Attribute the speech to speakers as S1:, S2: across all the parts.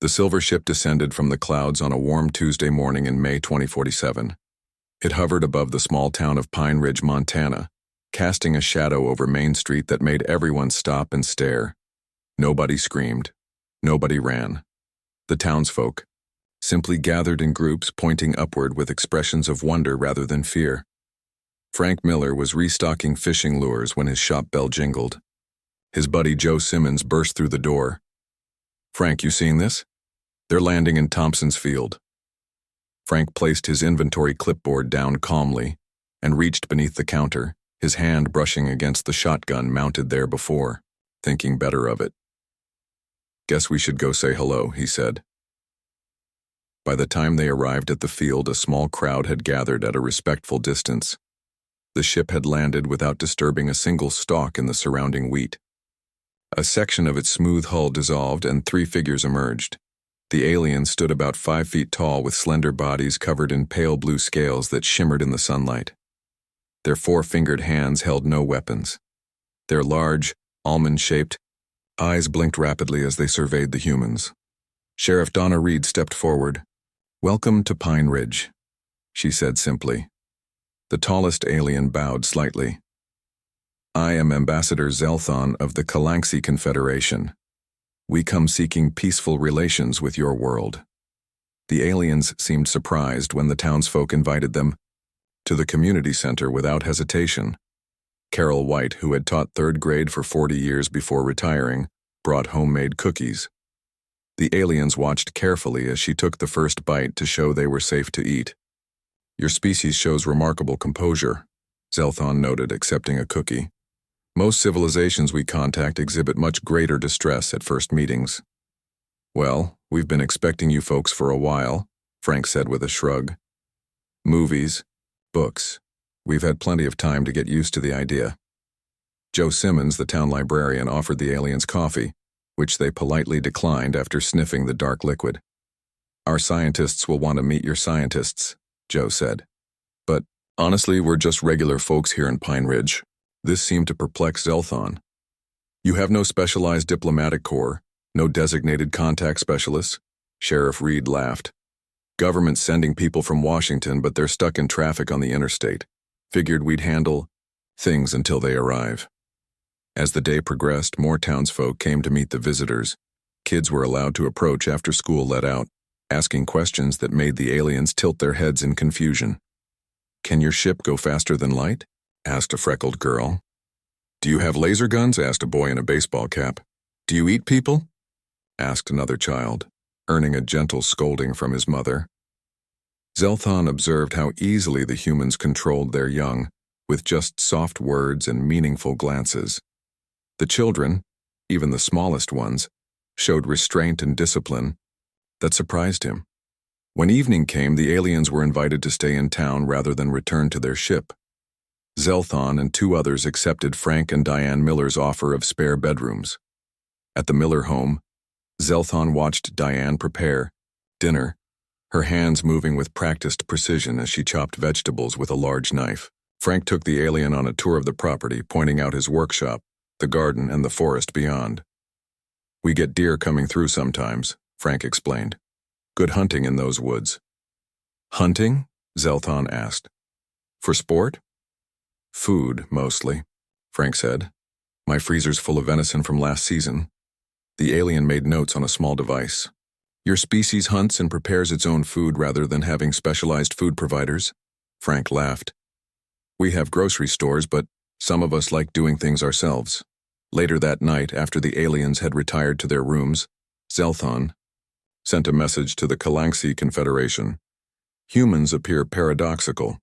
S1: The silver ship descended from the clouds on a warm Tuesday morning in May 2047. It hovered above the small town of Pine Ridge, Montana, casting a shadow over Main Street that made everyone stop and stare. Nobody screamed. Nobody ran. The townsfolk simply gathered in groups, pointing upward with expressions of wonder rather than fear. Frank Miller was restocking fishing lures when his shop bell jingled. His buddy Joe Simmons burst through the door. "Frank, you seeing this? They're landing in Thompson's Field." Frank placed his inventory clipboard down calmly and reached beneath the counter, his hand brushing against the shotgun mounted there before, thinking better of it. "Guess we should go say hello," he said. By the time they arrived at the field, a small crowd had gathered at a respectful distance. The ship had landed without disturbing a single stalk in the surrounding wheat. A section of its smooth hull dissolved and 3 figures emerged. The aliens stood about 5 feet tall with slender bodies covered in pale blue scales that shimmered in the sunlight. Their 4-fingered hands held no weapons. Their large, almond-shaped eyes blinked rapidly as they surveyed the humans. Sheriff Donna Reed stepped forward. "Welcome to Pine Ridge," she said simply. The tallest alien bowed slightly. "I am Ambassador Zelthon of the Galactic Confederation. We come seeking peaceful relations with your world." The aliens seemed surprised when the townsfolk invited them to the community center without hesitation. Carol White, who had taught 3rd grade for 40 years before retiring, brought homemade cookies. The aliens watched carefully as she took the first bite to show they were safe to eat. "Your species shows remarkable composure," Zelthon noted, accepting a cookie. "Most civilizations we contact exhibit much greater distress at first meetings." "Well, we've been expecting you folks for a while," Frank said with a shrug. "Movies, books. We've had plenty of time to get used to the idea." Joe Simmons, the town librarian, offered the aliens coffee, which they politely declined after sniffing the dark liquid. "Our scientists will want to meet your scientists," Joe said. "But honestly, we're just regular folks here in Pine Ridge." This seemed to perplex Zelthon. "You have no specialized diplomatic corps, no designated contact specialists?" Sheriff Reed laughed. "Government's sending people from Washington, but they're stuck in traffic on the interstate. Figured we'd handle things until they arrive." As the day progressed, more townsfolk came to meet the visitors. Kids were allowed to approach after school let out, asking questions that made the aliens tilt their heads in confusion. "Can your ship go faster than light?" asked a freckled girl. "Do you have laser guns?" asked a boy in a baseball cap. "Do you eat people?" asked another child, earning a gentle scolding from his mother. Zelthon observed how easily the humans controlled their young, with just soft words and meaningful glances. The children, even the smallest ones, showed restraint and discipline that surprised him. When evening came, the aliens were invited to stay in town rather than return to their ship. Zelthon and 2 others accepted Frank and Diane Miller's offer of spare bedrooms. At the Miller home, Zelthon watched Diane prepare dinner, her hands moving with practiced precision as she chopped vegetables with a large knife. Frank took the alien on a tour of the property, pointing out his workshop, the garden, and the forest beyond. "We get deer coming through sometimes," Frank explained. "Good hunting in those woods." "Hunting?" Zelthon asked. "For sport?" "Food, mostly," Frank said. "My freezer's full of venison from last season." The alien made notes on a small device. "Your species hunts and prepares its own food rather than having specialized food providers?" Frank laughed. "We have grocery stores, but some of us like doing things ourselves." Later that night, after the aliens had retired to their rooms, Zelthon sent a message to the Galactic Confederation. "Humans appear paradoxical.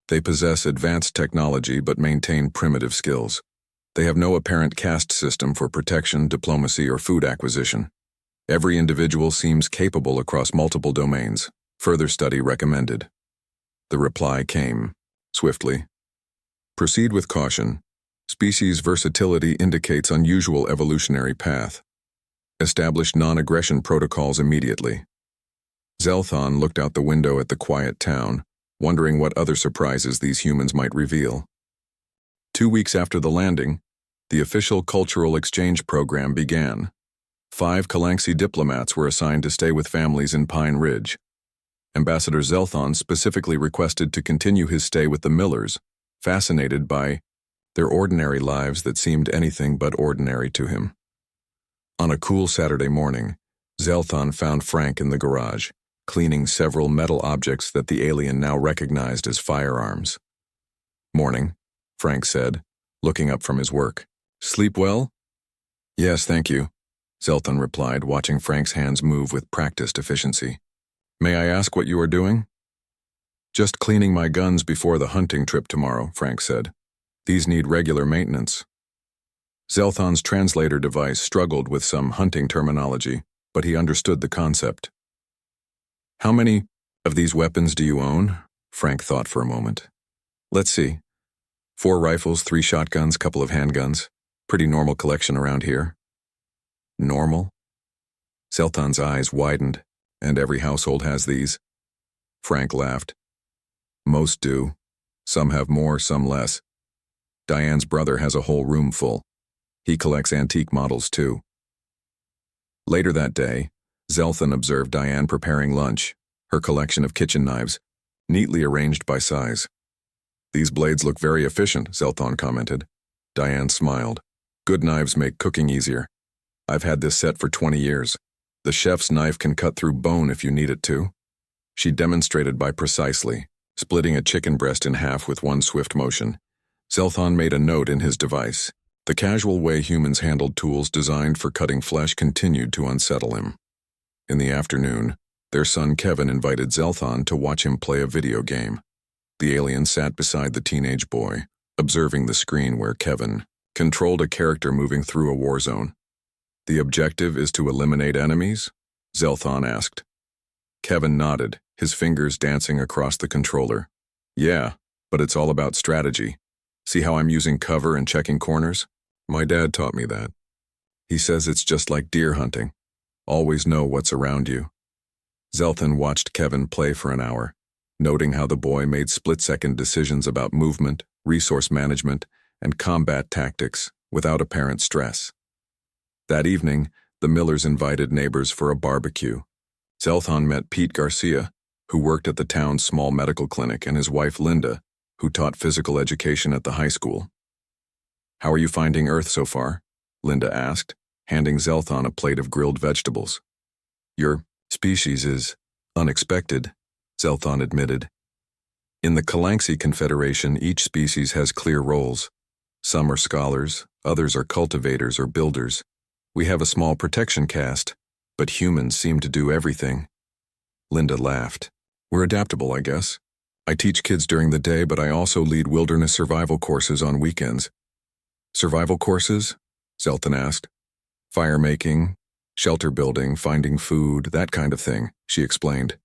S1: They possess advanced technology but maintain primitive skills. They have no apparent caste system for protection, diplomacy, or food acquisition. Every individual seems capable across multiple domains. Further study recommended." The reply came swiftly. "Proceed with caution. Species versatility indicates unusual evolutionary path. Establish non-aggression protocols immediately." Zelthon looked out the window at the quiet town, wondering what other surprises these humans might reveal. 2 weeks after the landing, the official cultural exchange program began. 5 Kalanxi diplomats were assigned to stay with families in Pine Ridge. Ambassador Zelthon specifically requested to continue his stay with the Millers, fascinated by their ordinary lives that seemed anything but ordinary to him. On a cool Saturday morning, Zelthon found Frank in the garage, cleaning several metal objects that the alien now recognized as firearms. "Morning," Frank said, looking up from his work. "Sleep well?" "Yes, thank you," Zelthon replied, watching Frank's hands move with practiced efficiency. "May I ask what you are doing?" "Just cleaning my guns before the hunting trip tomorrow," Frank said. "These need regular maintenance." Zelthon's translator device struggled with some hunting terminology, but he understood the concept. "How many of these weapons do you own?" Frank thought for a moment. "Let's see. 4 rifles, 3 shotguns, couple of handguns. Pretty normal collection around here." "Normal?" Zelthon's eyes widened. "And every household has these?" Frank laughed. "Most do. Some have more, some less. Diane's brother has a whole room full. He collects antique models too." Later that day, Zelthon observed Diane preparing lunch, her collection of kitchen knives, neatly arranged by size. "These blades look very efficient," Zelthon commented. Diane smiled. "Good knives make cooking easier. I've had this set for 20 years. The chef's knife can cut through bone if you need it to." She demonstrated by precisely splitting a chicken breast in half with one swift motion. Zelthon made a note in his device. The casual way humans handled tools designed for cutting flesh continued to unsettle him. In the afternoon, their son Kevin invited Zelthon to watch him play a video game. The alien sat beside the teenage boy, observing the screen where Kevin controlled a character moving through a war zone. "The objective is to eliminate enemies?" Zelthon asked. Kevin nodded, his fingers dancing across the controller. "Yeah, but it's all about strategy. See how I'm using cover and checking corners? My dad taught me that. He says it's just like deer hunting. Always know what's around you." Zelthon watched Kevin play for an hour, noting how the boy made split-second decisions about movement, resource management, and combat tactics without apparent stress. That evening, the Millers invited neighbors for a barbecue. Zelthon met Pete Garcia, who worked at the town's small medical clinic, and his wife Linda, who taught physical education at the high school. "How are you finding Earth so far?" Linda asked, handing Zelthon a plate of grilled vegetables. "Your species is unexpected," Zelthon admitted. "In the Kalanxi Confederation, each species has clear roles. Some are scholars, others are cultivators or builders. We have a small protection caste, but humans seem to do everything." Linda laughed. "We're adaptable, I guess. I teach kids during the day, but I also lead wilderness survival courses on weekends." "Survival courses?" Zelthon asked. "Fire making, shelter building, finding food, that kind of thing," she explained.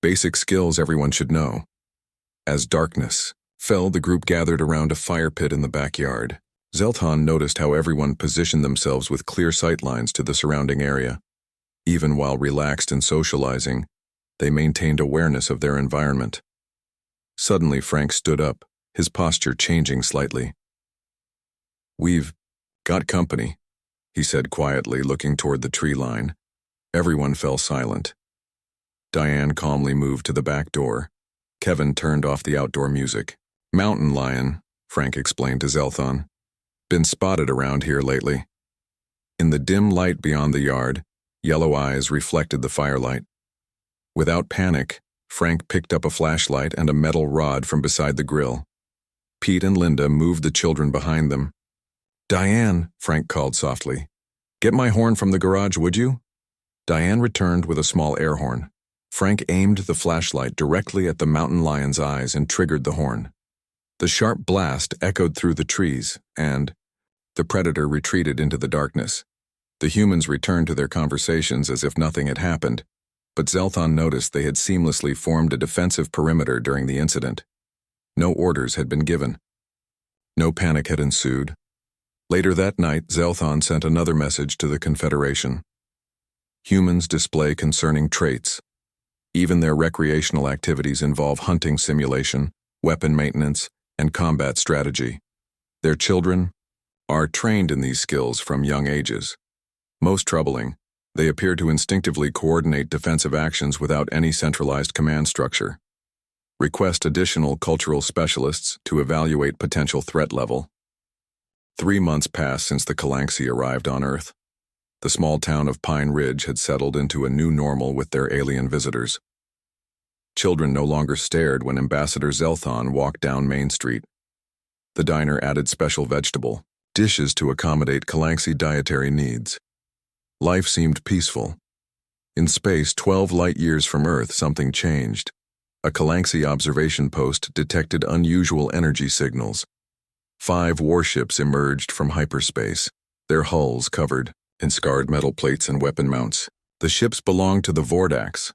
S1: "Basic skills everyone should know." As darkness fell, the group gathered around a fire pit in the backyard. Zelthon noticed how everyone positioned themselves with clear sightlines to the surrounding area. Even while relaxed and socializing, they maintained awareness of their environment. Suddenly, Frank stood up, his posture changing slightly. "We've got company," he said quietly, looking toward the tree line. Everyone fell silent. Diane calmly moved to the back door. Kevin turned off the outdoor music. "Mountain lion," Frank explained to Zelthon. "Been spotted around here lately." In the dim light beyond the yard, yellow eyes reflected the firelight. Without panic, Frank picked up a flashlight and a metal rod from beside the grill. Pete and Linda moved the children behind them. "Diane," Frank called softly. "Get my horn from the garage, would you?" Diane returned with a small air horn. Frank aimed the flashlight directly at the mountain lion's eyes and triggered the horn. The sharp blast echoed through the trees, and the predator retreated into the darkness. The humans returned to their conversations as if nothing had happened, but Zelthon noticed they had seamlessly formed a defensive perimeter during the incident. No orders had been given. No panic had ensued. Later that night, Zelthon sent another message to the Confederation. Humans display concerning traits. Even their recreational activities involve hunting simulation, weapon maintenance, and combat strategy. Their children are trained in these skills from young ages. Most troubling, they appear to instinctively coordinate defensive actions without any centralized command structure. Request additional cultural specialists to evaluate potential threat level. 3 months passed since the Calanxi arrived on Earth. The small town of Pine Ridge had settled into a new normal with their alien visitors. Children no longer stared when Ambassador Zelthon walked down Main Street. The diner added special vegetable dishes to accommodate Calanxi dietary needs. Life seemed peaceful. In space, 12 light-years from Earth, something changed. A Calanxi observation post detected unusual energy signals. 5 warships emerged from hyperspace, their hulls covered in scarred metal plates and weapon mounts. The ships belonged to the Vordax,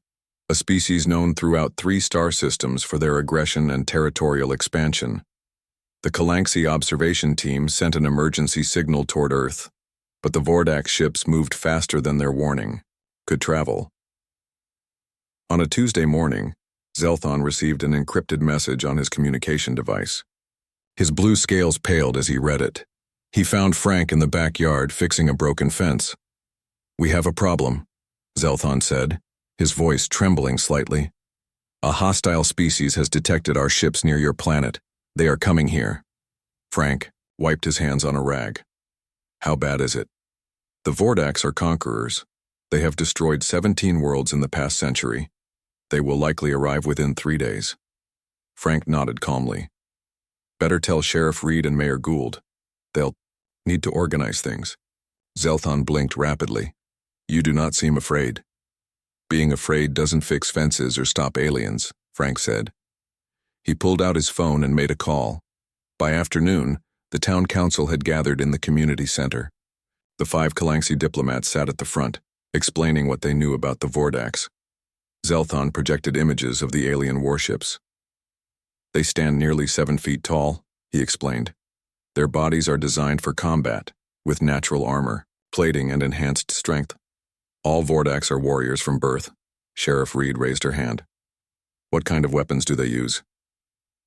S1: a species known throughout 3 star systems for their aggression and territorial expansion. The Calanxi observation team sent an emergency signal toward Earth, but the Vordax ships moved faster than their warning could travel. On a Tuesday morning, Zelthon received an encrypted message on his communication device. His blue scales paled as he read it. He found Frank in the backyard fixing a broken fence. "We have a problem," Zelthon said, his voice trembling slightly. "A hostile species has detected our ships near your planet. They are coming here." Frank wiped his hands on a rag. "How bad is it?" "The Vordax are conquerors. They have destroyed 17 worlds in the past century. They will likely arrive within 3 days. Frank nodded calmly. "Better tell Sheriff Reed and Mayor Gould. They'll need to organize things." Zelthon blinked rapidly. "You do not seem afraid." "Being afraid doesn't fix fences or stop aliens," Frank said. He pulled out his phone and made a call. By afternoon, the town council had gathered in the community center. The 5 Calanxi diplomats sat at the front, explaining what they knew about the Vordax. Zelthon projected images of the alien warships. "They stand nearly 7 feet tall," he explained. "Their bodies are designed for combat, with natural armor, plating, and enhanced strength. All Vordax are warriors from birth." Sheriff Reed raised her hand. "What kind of weapons do they use?"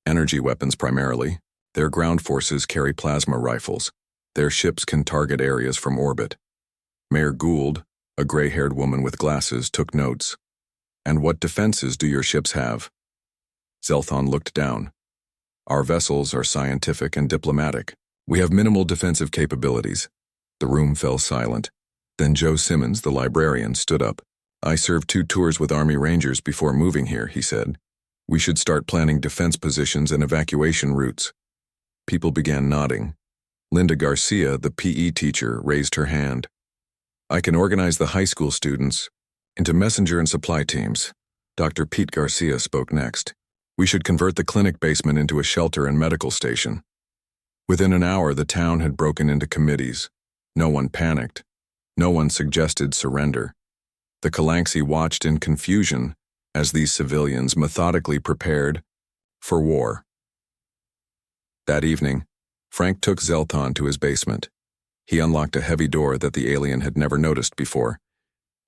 S1: "Energy weapons primarily. Their ground forces carry plasma rifles. Their ships can target areas from orbit." Mayor Gould, a gray-haired woman with glasses, took notes. "And what defenses do your ships have?" Zelthon looked down. "Our vessels are scientific and diplomatic. We have minimal defensive capabilities." The room fell silent. Then Joe Simmons, the librarian, stood up. "I served 2 tours with Army Rangers before moving here," he said. "We should start planning defense positions and evacuation routes." People began nodding. Linda Garcia, the PE teacher, raised her hand. "I can organize the high school students into messenger and supply teams." Dr. Pete Garcia spoke next. "We should convert the clinic basement into a shelter and medical station." Within an hour, the town had broken into committees. No one panicked. No one suggested surrender. The Calanxi watched in confusion as these civilians methodically prepared for war. That evening, Frank took Zelthon to his basement. He unlocked a heavy door that the alien had never noticed before.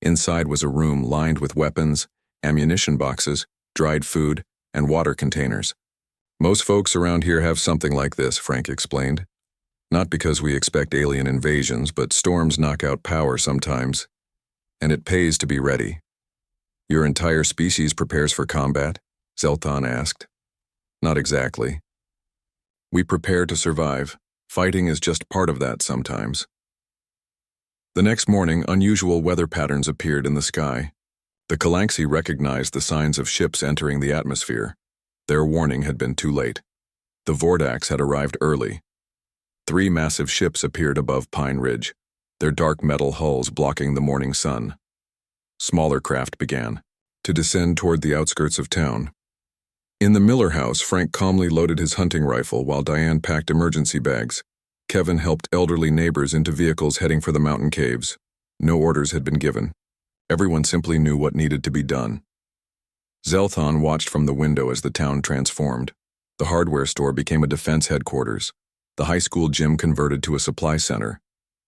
S1: Inside was a room lined with weapons, ammunition boxes, dried food, and water containers. "Most folks around here have something like this," Frank explained. "Not because we expect alien invasions, but storms knock out power sometimes, and it pays to be ready." "Your entire species prepares for combat?" Zelthon asked. "Not exactly. We prepare to survive. Fighting is just part of that sometimes." The next morning, unusual weather patterns appeared in the sky. The Calanxi recognized the signs of ships entering the atmosphere. Their warning had been too late. The Vordax had arrived early. 3 massive ships appeared above Pine Ridge, their dark metal hulls blocking the morning sun. Smaller craft began to descend toward the outskirts of town. In the Miller house, Frank calmly loaded his hunting rifle while Diane packed emergency bags. Kevin helped elderly neighbors into vehicles heading for the mountain caves. No orders had been given. Everyone simply knew what needed to be done. Zelthon watched from the window as the town transformed. The hardware store became a defense headquarters. The high school gym converted to a supply center.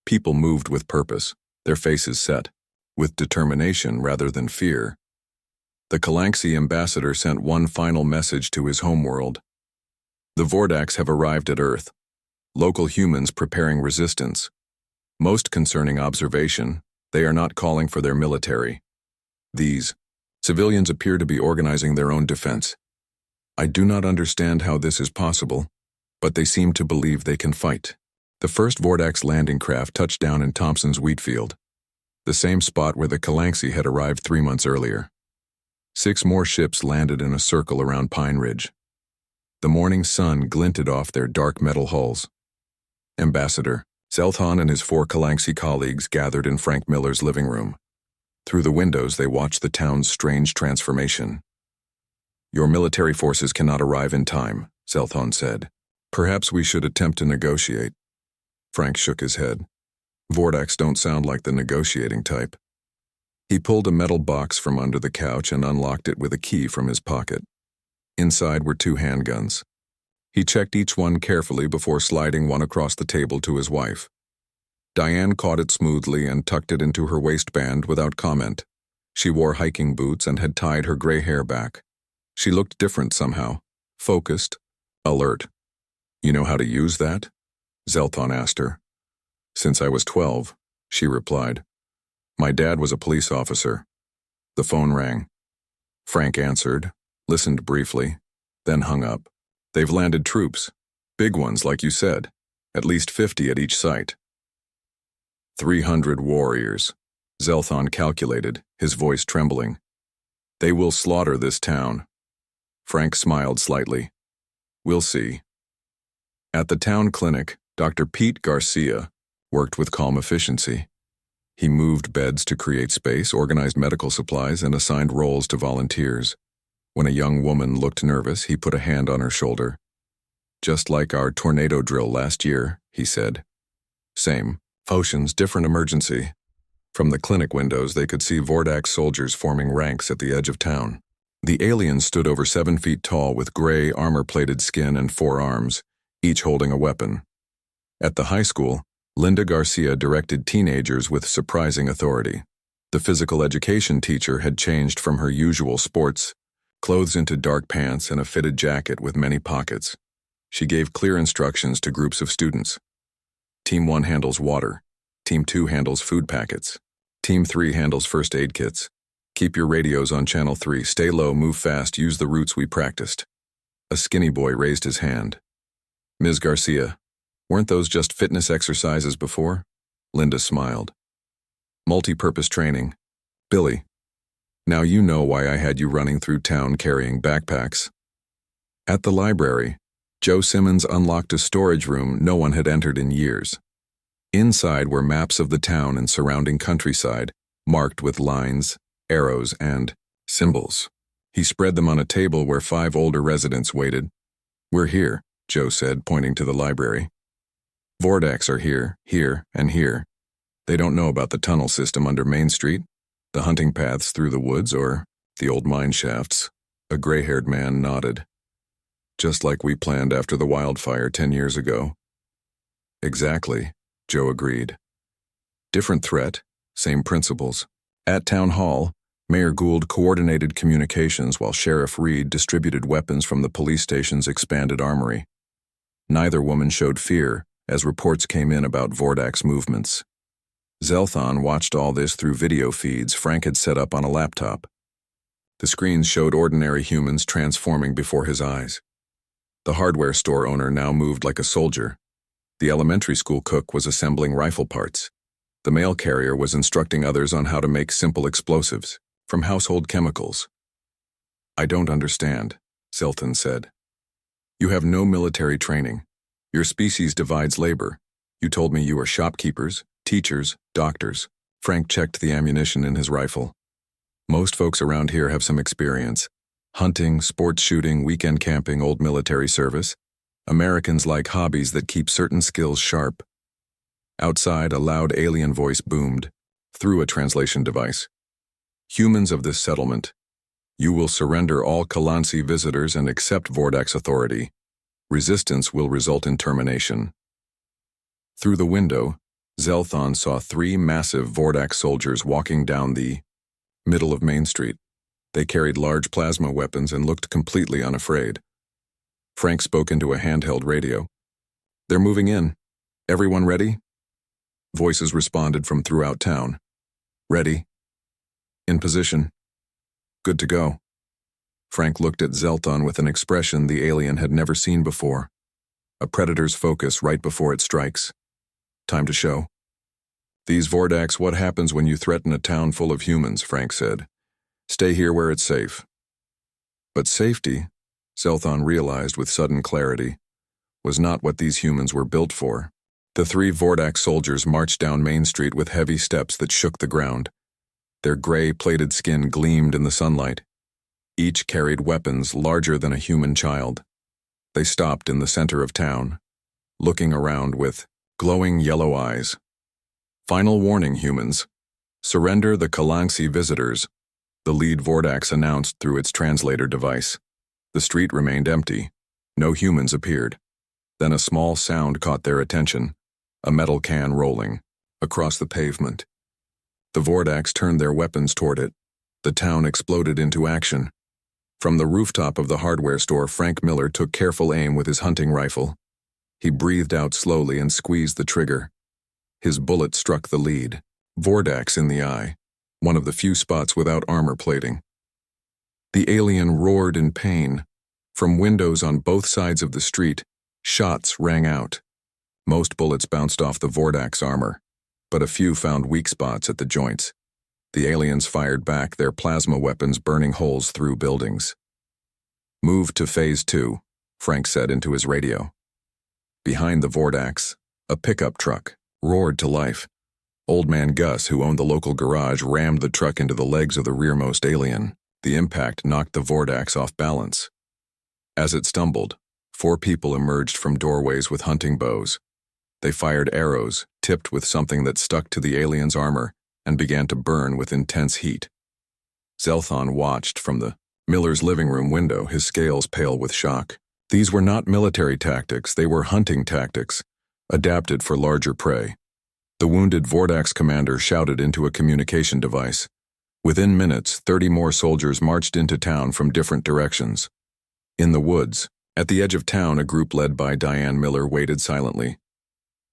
S1: People moved with purpose, their faces set, with determination rather than fear. The Calanxi ambassador sent one final message to his homeworld. "The Vordax have arrived at Earth. Local humans preparing resistance. Most concerning observation, They are not calling for their military. These civilians appear to be organizing their own defense. I do not understand how this is possible, but they seem to believe they can fight. The first Vordax landing craft touched down in Thompson's wheat field, the same spot where the Kalanxi had arrived 3 months earlier. 6 more ships landed in a circle around Pine Ridge. The morning sun glinted off their dark metal hulls. Ambassador Zelthon and his 4 Kalanxi colleagues gathered in Frank Miller's living room. Through the windows, they watched the town's strange transformation. Your military forces cannot arrive in time, Zelthon said. Perhaps we should attempt to negotiate. Frank shook his head. Vordax don't sound like the negotiating type. He pulled a metal box from under the couch and unlocked it with a key from his pocket. Inside were 2 handguns. He checked each one carefully before sliding one across the table to his wife. Diane caught it smoothly and tucked it into her waistband without comment. She wore hiking boots and had tied her gray hair back. She looked different somehow, focused, alert. You know how to use that? Zelthon asked her. Since I was 12, she replied. My dad was a police officer. The phone rang. Frank answered, listened briefly, then hung up. They've landed troops. Big ones, like you said. At least 50 at each site. 300 warriors, Zelthon calculated, his voice trembling. They will slaughter this town. Frank smiled slightly. We'll see. At the town clinic, Dr. Pete Garcia worked with calm efficiency. He moved beds to create space, organized medical supplies, and assigned roles to volunteers. When a young woman looked nervous, he put a hand on her shoulder. Just like our tornado drill last year, he said. Same. Oceans, different emergency. From the clinic windows, they could see Vordax soldiers forming ranks at the edge of town. The aliens stood over 7 feet tall with gray, armor-plated skin and 4 arms, each holding a weapon. At the high school, Linda Garcia directed teenagers with surprising authority. The physical education teacher had changed from her usual sports clothes into dark pants and a fitted jacket with many pockets. She gave clear instructions to groups of students. Team 1 handles water. Team 2 handles food packets. Team 3 handles first aid kits. Keep your radios on channel 3. Stay low, move fast, use the routes we practiced. A skinny boy raised his hand. Ms. Garcia, weren't those just fitness exercises before? Linda smiled. Multi-purpose training. Billy, now you know why I had you running through town carrying backpacks. At the library, Joe Simmons unlocked a storage room no one had entered in years. Inside were maps of the town and surrounding countryside, marked with lines, arrows, and symbols. He spread them on a table where 5 older residents waited. We're here, Joe said, pointing to the library. Vordax are here, here, and here. They don't know about the tunnel system under Main Street, the hunting paths through the woods, or the old mine shafts. A gray-haired man nodded. Just like we planned after the wildfire 10 years ago. Exactly, Joe agreed. Different threat, same principles. At Town Hall, Mayor Gould coordinated communications while Sheriff Reed distributed weapons from the police station's expanded armory. Neither woman showed fear as reports came in about Vordax movements. Zelthon watched all this through video feeds Frank had set up on a laptop. The screens showed ordinary humans transforming before his eyes. The hardware store owner now moved like a soldier. The elementary school cook was assembling rifle parts. The mail carrier was instructing others on how to make simple explosives, from household chemicals. I don't understand, Zelthon said. You have no military training. Your species divides labor. You told me you are shopkeepers, teachers, doctors. Frank checked the ammunition in his rifle. Most folks around here have some experience. Hunting, sports shooting, weekend camping, old military service. Americans like hobbies that keep certain skills sharp. Outside, a loud alien voice boomed, through a translation device. Humans of this settlement, you will surrender all Kalansi visitors and accept Vordax authority. Resistance will result in termination. Through the window, Zelthon saw 3 massive Vordax soldiers walking down the middle of Main Street. They carried large plasma weapons and looked completely unafraid. Frank spoke into a handheld radio. They're moving in. Everyone ready? Voices responded from throughout town. Ready? In position. Good to go. Frank looked at Zelthon with an expression the alien had never seen before. A predator's focus right before it strikes. Time to show. These Vordax, what happens when you threaten a town full of humans, Frank said. Stay here where it's safe. But safety, Zelthon realized with sudden clarity, was not what these humans were built for. The 3 Vordax soldiers marched down Main Street with heavy steps that shook the ground. Their gray-plated skin gleamed in the sunlight. Each carried weapons larger than a human child. They stopped in the center of town, looking around with glowing yellow eyes. Final warning, humans. Surrender the Kalangsi visitors, the lead Vordax announced through its translator device. The street remained empty. No humans appeared. Then a small sound caught their attention, a metal can rolling across the pavement. The Vordax turned their weapons toward it. The town exploded into action. From the rooftop of the hardware store, Frank Miller took careful aim with his hunting rifle. He breathed out slowly and squeezed the trigger. His bullet struck the lead, Vordax in the eye, one of the few spots without armor plating. The alien roared in pain. From windows on both sides of the street, shots rang out. Most bullets bounced off the Vordax armor, but a few found weak spots at the joints. The aliens fired back, their plasma weapons burning holes through buildings. Move to Phase 2, Frank said into his radio. Behind the Vordax, a pickup truck roared to life. Old Man Gus, who owned the local garage, rammed the truck into the legs of the rearmost alien. The impact knocked the Vordax off balance. As it stumbled, 4 people emerged from doorways with hunting bows. They fired arrows, tipped with something that stuck to the alien's armor and began to burn with intense heat. Zelthon watched from the Miller's living room window, his scales pale with shock. These were not military tactics, they were hunting tactics, adapted for larger prey. The wounded Vordax commander shouted into a communication device. Within minutes, 30 more soldiers marched into town from different directions. In the woods, at the edge of town, a group led by Diane Miller waited silently.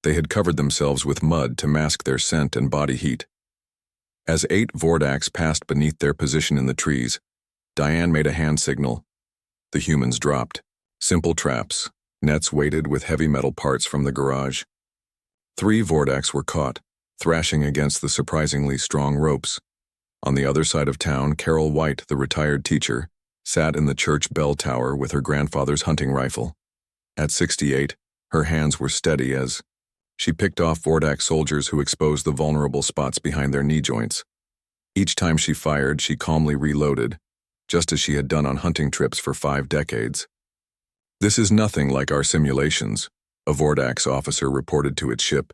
S1: They had covered themselves with mud to mask their scent and body heat. As 8 Vordax passed beneath their position in the trees, Diane made a hand signal. The humans dropped. Simple traps, nets weighted with heavy metal parts from the garage. 3 Vordax were caught, thrashing against the surprisingly strong ropes. On the other side of town, Carol White, the retired teacher, sat in the church bell tower with her grandfather's hunting rifle. At 68, her hands were steady as she picked off Vordax soldiers who exposed the vulnerable spots behind their knee joints. Each time she fired, she calmly reloaded, just as she had done on hunting trips for 5 decades. This is nothing like our simulations, a Vordax officer reported to its ship.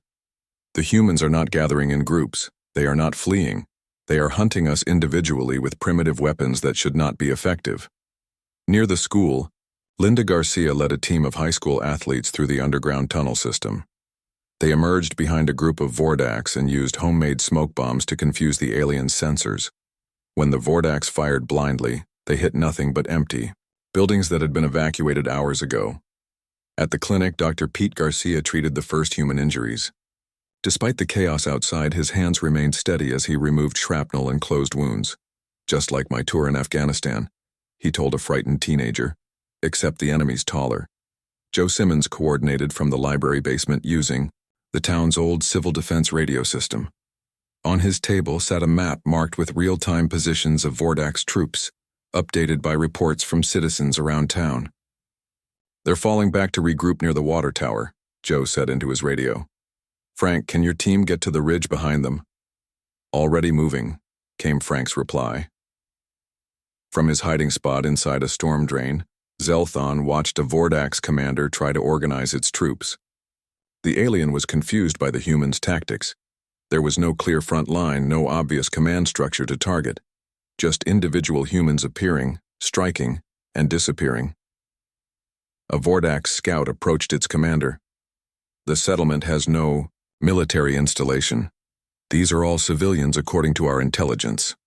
S1: The humans are not gathering in groups. They are not fleeing. They are hunting us individually with primitive weapons that should not be effective. Near the school, Linda Garcia led a team of high school athletes through the underground tunnel system. They emerged behind a group of Vordax and used homemade smoke bombs to confuse the aliens' sensors. When the Vordax fired blindly, they hit nothing but empty buildings that had been evacuated hours ago. At the clinic, Dr. Pete Garcia treated the first human injuries. Despite the chaos outside, his hands remained steady as he removed shrapnel and closed wounds. Just like my tour in Afghanistan, he told a frightened teenager, except the enemy's taller. Joe Simmons coordinated from the library basement using the town's old civil defense radio system. On his table sat a map marked with real-time positions of Vordax troops, updated by reports from citizens around town. They're falling back to regroup near the water tower, Joe said into his radio. Frank, can your team get to the ridge behind them? Already moving, came Frank's reply. From his hiding spot inside a storm drain, Zelthon watched a Vordax commander try to organize its troops. The alien was confused by the humans' tactics. There was no clear front line, no obvious command structure to target. Just individual humans appearing, striking, and disappearing. A Vordax scout approached its commander. The settlement has no military installation. These are all civilians according to our intelligence.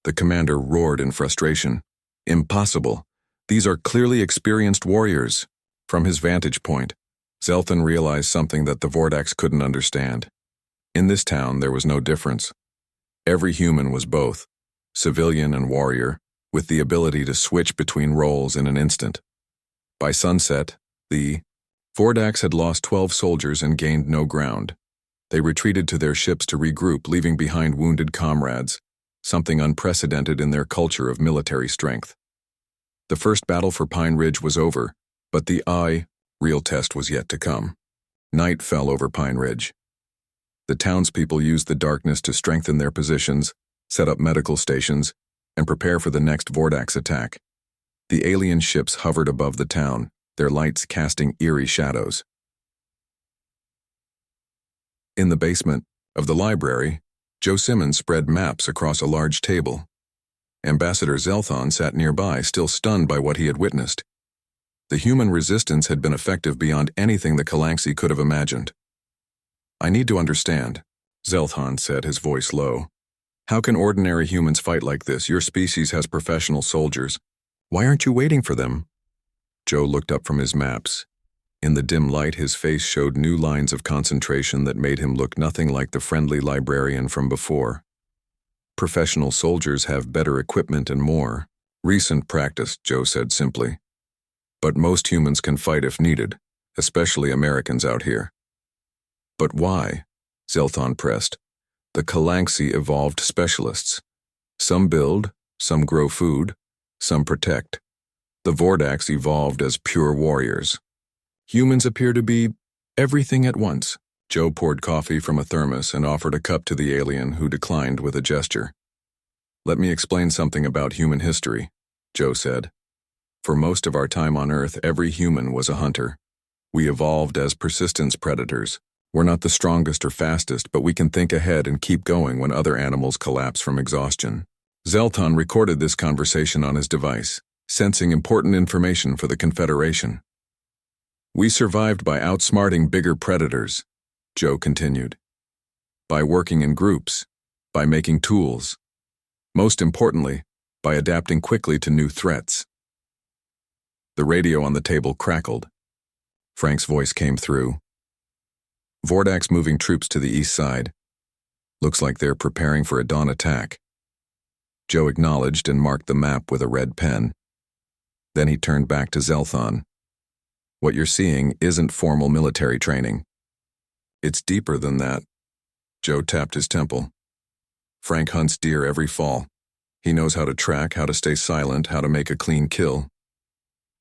S1: The commander roared in frustration. Impossible. These are clearly experienced warriors. From his vantage point, Zelthon realized something that the Vordax couldn't understand. In this town, there was no difference. Every human was both, civilian and warrior, with the ability to switch between roles in an instant. By sunset, the Vordax had lost 12 soldiers and gained no ground. They retreated to their ships to regroup, leaving behind wounded comrades, something unprecedented in their culture of military strength. The first battle for Pine Ridge was over, but the real test was yet to come. Night fell over Pine Ridge. The townspeople used the darkness to strengthen their positions, set up medical stations, and prepare for the next Vordax attack. The alien ships hovered above the town, their lights casting eerie shadows. In the basement of the library, Joe Simmons spread maps across a large table. Ambassador Zelthon sat nearby, still stunned by what he had witnessed. The human resistance had been effective beyond anything the Kalanxi could have imagined. "I need to understand," Zelthon said, his voice low. "How can ordinary humans fight like this? Your species has professional soldiers. Why aren't you waiting for them?" Joe looked up from his maps. In the dim light, his face showed new lines of concentration that made him look nothing like the friendly librarian from before. "Professional soldiers have better equipment and more recent practice," Joe said simply. "But most humans can fight if needed, especially Americans out here." "But why?" Zelthon pressed. "The Kalanxi evolved specialists. Some build, some grow food, some protect. The Vordax evolved as pure warriors. Humans appear to be everything at once." Joe poured coffee from a thermos and offered a cup to the alien, who declined with a gesture. "Let me explain something about human history," Joe said. "For most of our time on Earth, every human was a hunter. We evolved as persistence predators. We're not the strongest or fastest, but we can think ahead and keep going when other animals collapse from exhaustion." Zelthon recorded this conversation on his device, sensing important information for the Confederation. "We survived by outsmarting bigger predators," Joe continued. "By working in groups, by making tools. Most importantly, by adapting quickly to new threats." The radio on the table crackled. Frank's voice came through. "Vordax moving troops to the east side. Looks like they're preparing for a dawn attack." Joe acknowledged and marked the map with a red pen. Then he turned back to Zelthon. "What you're seeing isn't formal military training. It's deeper than that." Joe tapped his temple. "Frank hunts deer every fall. He knows how to track, how to stay silent, how to make a clean kill.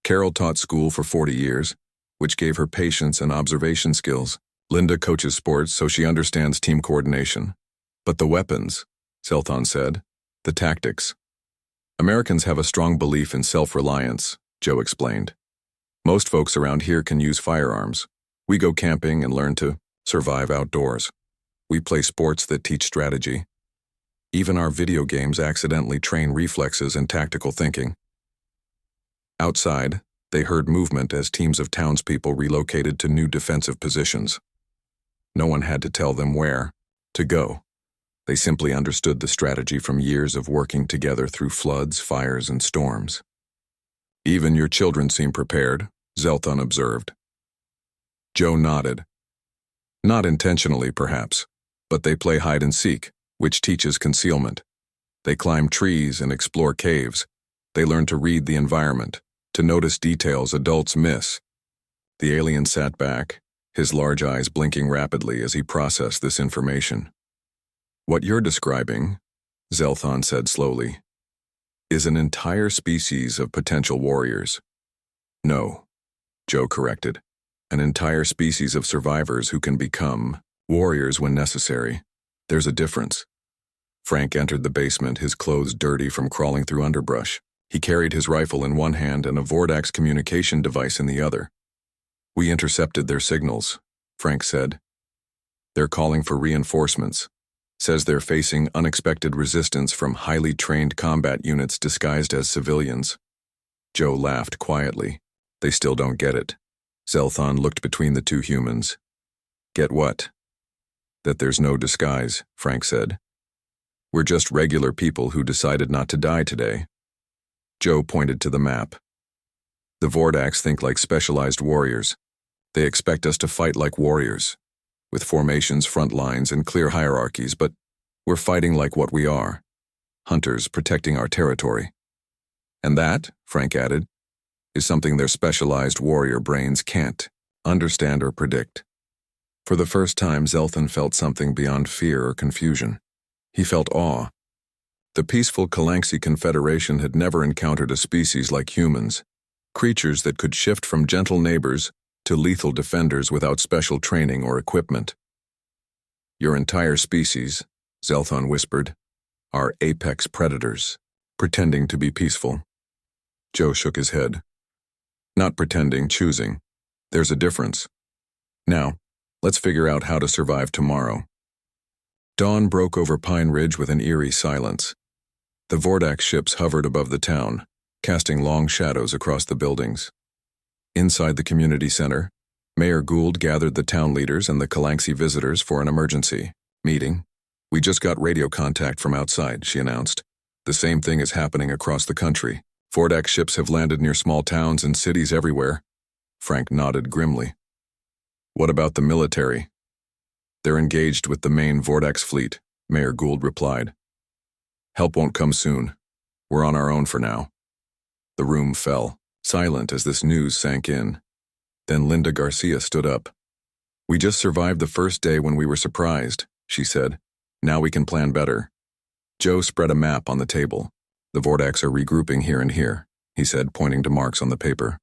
S1: Carol taught school for 40 years, which gave her patience and observation skills. Linda coaches sports, so she understands team coordination. But the weapons," Zelthon said, "the tactics. Americans have a strong belief in self-reliance," Joe explained. "Most folks around here can use firearms. We go camping and learn to survive outdoors. We play sports that teach strategy. Even our video games accidentally train reflexes and tactical thinking." Outside, they heard movement as teams of townspeople relocated to new defensive positions. No one had to tell them where to go. They simply understood the strategy from years of working together through floods, fires, and storms. "Even your children seem prepared," Zelthon observed. Joe nodded. "Not intentionally, perhaps, but they play hide and seek, which teaches concealment. They climb trees and explore caves. They learn to read the environment, to notice details adults miss." The alien sat back, his large eyes blinking rapidly as he processed this information. "What you're describing," Zelthon said slowly, "is an entire species of potential warriors." "No," Joe corrected, "an entire species of survivors who can become warriors when necessary. There's a difference." Frank entered the basement, his clothes dirty from crawling through underbrush. He carried his rifle in one hand and a Vordax communication device in the other. "We intercepted their signals," Frank said. "They're calling for reinforcements. Says they're facing unexpected resistance from highly trained combat units disguised as civilians." Joe laughed quietly. "They still don't get it." Zelthon looked between the two humans. "Get what?" "That there's no disguise," Frank said. "We're just regular people who decided not to die today." Joe pointed to the map. "The Vordax think like specialized warriors. They expect us to fight like warriors, with formations, front lines, and clear hierarchies, but We're fighting like what we are, hunters protecting our territory. And that, Frank added, is something their specialized warrior brains can't understand or predict. For the first time, Zelthan felt something beyond fear or confusion. He felt awe. The peaceful Kalanxi Confederation had never encountered a species like humans, creatures that could shift from gentle neighbors to lethal defenders without special training or equipment. Your entire species, Zelthan whispered, are apex predators, pretending to be peaceful. Joe shook his head. Not pretending, choosing. There's a difference. Now, let's figure out how to survive tomorrow. Dawn broke over Pine Ridge with an eerie silence. The Vordax ships hovered above the town, casting long shadows across the buildings. Inside the community center, Mayor Gould gathered the town leaders and the Kalanxi visitors for an emergency meeting. We just got radio contact from outside, she announced. The same thing is happening across the country. Vordax ships have landed near small towns and cities everywhere. Frank nodded grimly. What about the military? They're engaged with the main Vordax fleet, Mayor Gould replied. Help won't come soon. We're on our own for now. The room fell, silent as this news sank in. Then Linda Garcia stood up. We just survived the first day when we were surprised, she said. Now we can plan better. Joe spread a map on the table. The Vordax are regrouping here and here, he said, pointing to marks on the paper.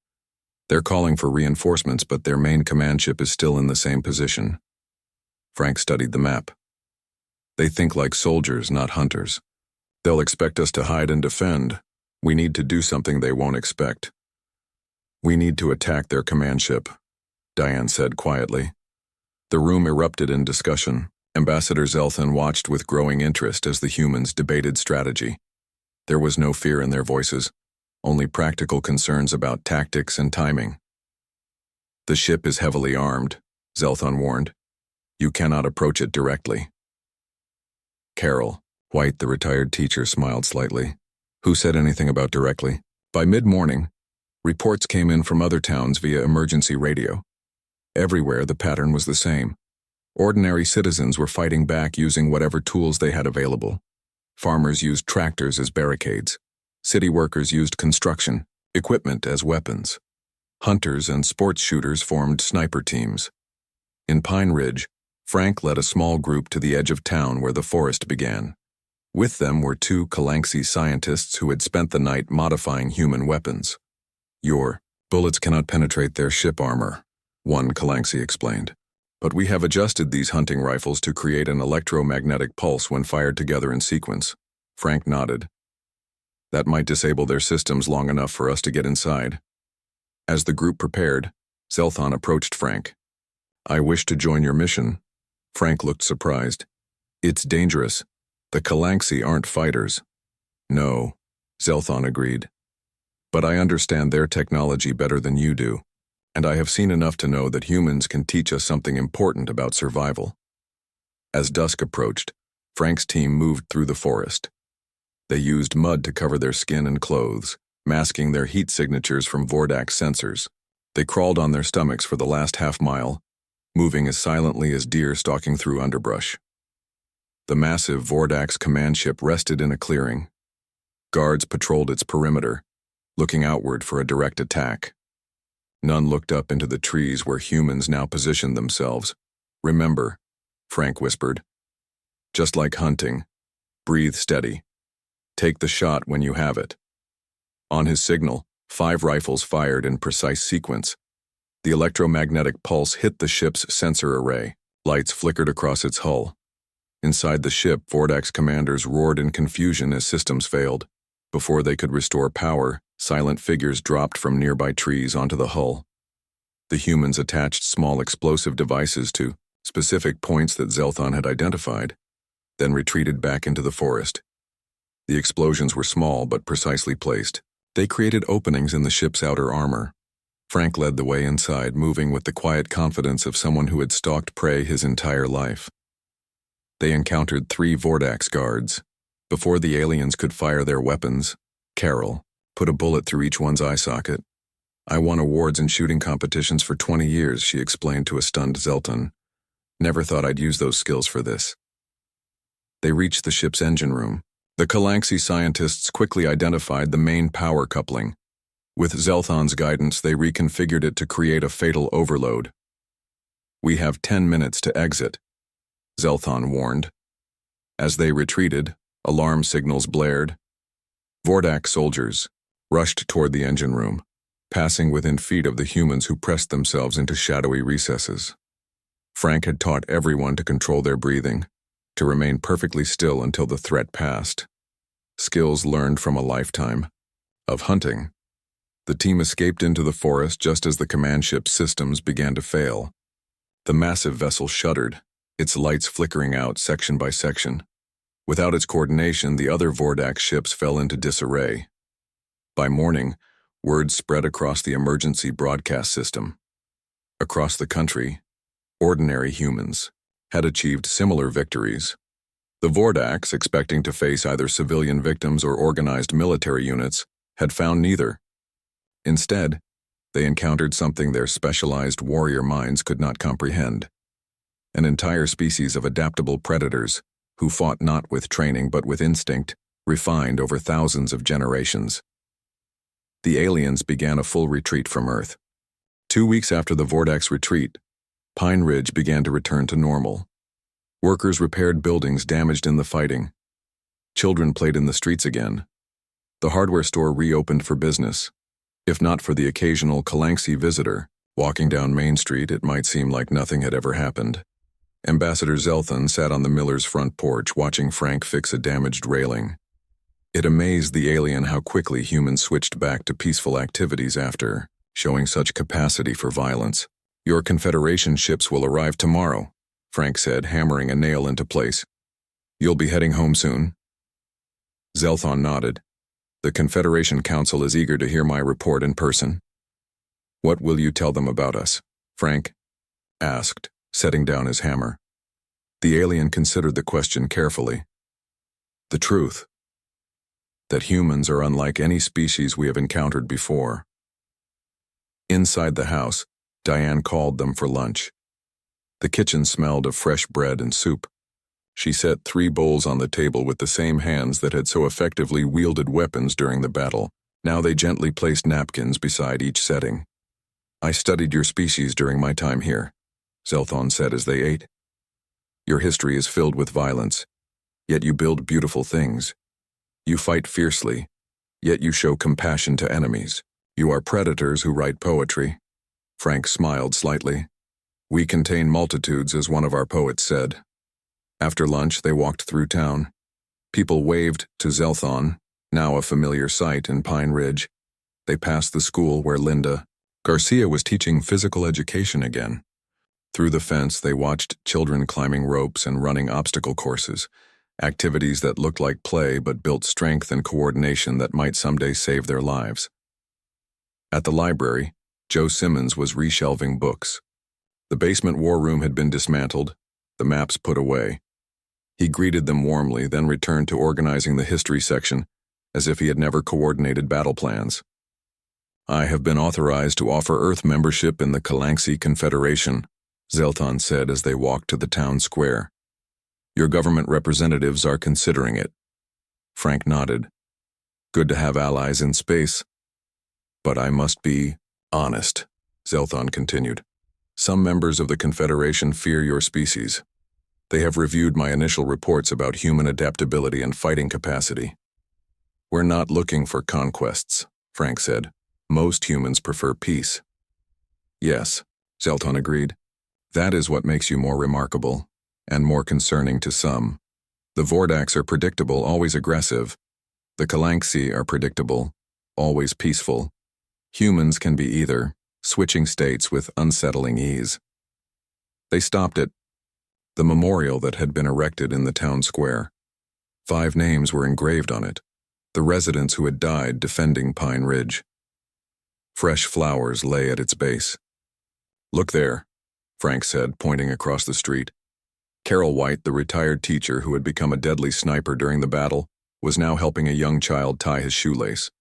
S1: They're calling for reinforcements, but their main command ship is still in the same position. Frank studied the map. They think like soldiers, not hunters. They'll expect us to hide and defend. We need to do something they won't expect. We need to attack their command ship, Diane said quietly. The room erupted in discussion. Ambassador Zelthan watched with growing interest as the humans debated strategy. There was no fear in their voices, only practical concerns about tactics and timing. The ship is heavily armed, Zelthan warned. You cannot approach it directly. Carol, White, the retired teacher, smiled slightly. Who said anything about directly? By mid-morning, reports came in from other towns via emergency radio. Everywhere the pattern was the same. Ordinary citizens were fighting back using whatever tools they had available. Farmers used tractors as barricades. City workers used construction equipment as weapons. Hunters and sports shooters formed sniper teams. In Pine Ridge, Frank led a small group to the edge of town where the forest began. With them were two Kalanxi scientists who had spent the night modifying human weapons. Your bullets cannot penetrate their ship armor, one Kalanxi explained. But we have adjusted these hunting rifles to create an electromagnetic pulse when fired together in sequence. Frank nodded. That might disable their systems long enough for us to get inside. As the group prepared, Zelthan approached Frank. I wish to join your mission. Frank looked surprised. It's dangerous. The Kalanxi aren't fighters. No, Zelthan agreed. But I understand their technology better than you do, and I have seen enough to know that humans can teach us something important about survival. As dusk approached, Frank's team moved through the forest. They used mud to cover their skin and clothes, masking their heat signatures from Vordax sensors. They crawled on their stomachs for the last half-mile, moving as silently as deer stalking through underbrush. The massive Vordax command ship rested in a clearing. Guards patrolled its perimeter, looking outward for a direct attack. None looked up into the trees where humans now positioned themselves. Remember, Frank whispered. Just like hunting, breathe steady. Take the shot when you have it. On his signal, 5 rifles fired in precise sequence. The electromagnetic pulse hit the ship's sensor array. Lights flickered across its hull. Inside the ship, Vordax commanders roared in confusion as systems failed. Before they could restore power, silent figures dropped from nearby trees onto the hull. The humans attached small explosive devices to specific points that Zelthan had identified, then retreated back into the forest. The explosions were small but precisely placed. They created openings in the ship's outer armor. Frank led the way inside, moving with the quiet confidence of someone who had stalked prey his entire life. They encountered 3 Vordax guards. Before the aliens could fire their weapons, Carol put a bullet through each one's eye socket. I won awards in shooting competitions for 20 years, she explained to a stunned Zelthan. Never thought I'd use those skills for this. They reached the ship's engine room. The Galaxy scientists quickly identified the main power coupling. With Zelthon's guidance, they reconfigured it to create a fatal overload. "We have 10 minutes to exit," Zelthon warned. As they retreated, alarm signals blared. Vordak soldiers rushed toward the engine room, passing within feet of the humans who pressed themselves into shadowy recesses. Frank had taught everyone to control their breathing, to remain perfectly still until the threat passed. Skills learned from a lifetime of hunting. The team escaped into the forest just as the command ship's systems began to fail. The massive vessel shuddered, its lights flickering out section by section. Without its coordination, the other Vordak ships fell into disarray. By morning, word spread across the emergency broadcast system. Across the country, ordinary humans had achieved similar victories. The Vordaks, expecting to face either civilian victims or organized military units, had found neither. Instead, they encountered something their specialized warrior minds could not comprehend. An entire species of adaptable predators who fought not with training but with instinct, refined over thousands of generations. The aliens began a full retreat from Earth. 2 weeks after the Vordak's retreat, Pine Ridge began to return to normal. Workers repaired buildings damaged in the fighting. Children played in the streets again. The hardware store reopened for business. If not for the occasional Galaxy visitor, walking down Main Street, it might seem like nothing had ever happened. Ambassador Zelthon sat on the miller's front porch watching Frank fix a damaged railing. It amazed the alien how quickly humans switched back to peaceful activities after showing such capacity for violence. "Your Confederation ships will arrive tomorrow," Frank said, hammering a nail into place. "You'll be heading home soon?" Zelthon nodded. "The Confederation Council is eager to hear my report in person." "What will you tell them about us?" Frank asked, setting down his hammer. The alien considered the question carefully. "The truth. That humans are unlike any species we have encountered before." Inside the house, Diane called them for lunch. The kitchen smelled of fresh bread and soup. She set 3 bowls on the table with the same hands that had so effectively wielded weapons during the battle. Now they gently placed napkins beside each setting. "I studied your species during my time here," Zelthon said as they ate. "Your history is filled with violence, yet you build beautiful things. You fight fiercely, yet you show compassion to enemies. You are predators who write poetry." Frank smiled slightly. "We contain multitudes," as one of our poets said. After lunch, they walked through town. People waved to Zelthon, now a familiar sight in Pine Ridge. They passed the school where Linda Garcia was teaching physical education again. Through the fence, they watched children climbing ropes and running obstacle courses, activities that looked like play but built strength and coordination that might someday save their lives. At the library, Joe Simmons was reshelving books. The basement war room had been dismantled, the maps put away. He greeted them warmly, then returned to organizing the history section, as if he had never coordinated battle plans. "I have been authorized to offer Earth membership in the Galaxy Confederation," Zelthon said as they walked to the town square. "Your government representatives are considering it." Frank nodded. "Good to have allies in space. But I must be honest," Zelthon continued. "Some members of the Confederation fear your species. They have reviewed my initial reports about human adaptability and fighting capacity." "We're not looking for conquests," Frank said. "Most humans prefer peace." "Yes," Zelthon agreed. "That is what makes you more remarkable, and more concerning to some. The Vordaks are predictable, always aggressive. The Galaxy are predictable, always peaceful. Humans can be either, switching states with unsettling ease." They stopped at the memorial that had been erected in the town square. 5 names were engraved on it, the residents who had died defending Pine Ridge. Fresh flowers lay at its base. "Look there," Frank said, pointing across the street. Carol White, the retired teacher who had become a deadly sniper during the battle, was now helping a young child tie his shoelace.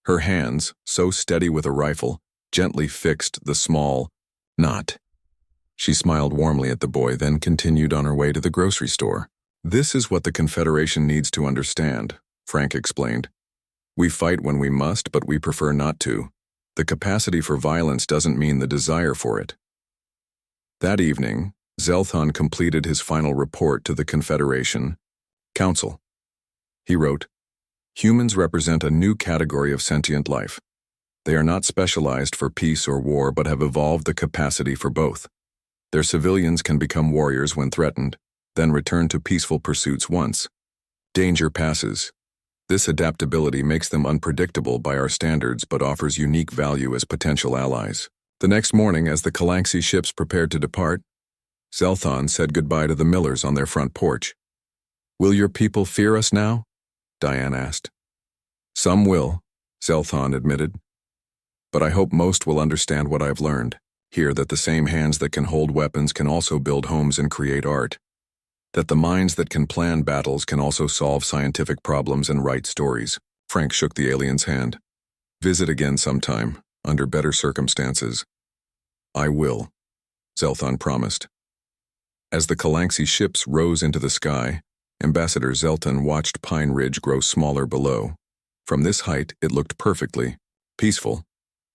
S1: Her hands, so steady with a rifle, gently fixed the small knot. She smiled warmly at the boy, then continued on her way to the grocery store. This is what the Confederation needs to understand, Frank explained. We fight when we must, but we prefer not to. The capacity for violence doesn't mean the desire for it. That evening, Zelthon completed his final report to the Confederation Council. He wrote, "Humans represent a new category of sentient life. They are not specialized for peace or war, but have evolved the capacity for both. Their civilians can become warriors when threatened, then return to peaceful pursuits once danger passes. This adaptability makes them unpredictable by our standards but offers unique value as potential allies." The next morning, as the Calaxy ships prepared to depart, Zelthon said goodbye to the Millers on their front porch. "Will your people fear us now?" Diane asked. "Some will," Zelthon admitted. "But I hope most will understand what I've learned, here that the same hands that can hold weapons can also build homes and create art. That the minds that can plan battles can also solve scientific problems and write stories." Frank shook the alien's hand. "Visit again sometime, under better circumstances." "I will," Zelthon promised. As the Calaxy ships rose into the sky, Ambassador Zelton watched Pine Ridge grow smaller below. From this height, it looked perfectly peaceful.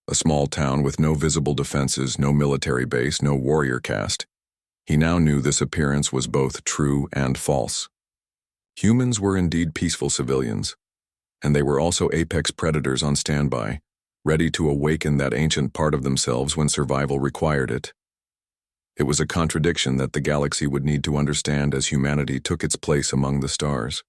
S1: A small town with no visible defenses, no military base, no warrior caste. He now knew this appearance was both true and false. Humans were indeed peaceful civilians, and they were also apex predators on standby, ready to awaken that ancient part of themselves when survival required it. It was a contradiction that the galaxy would need to understand as humanity took its place among the stars.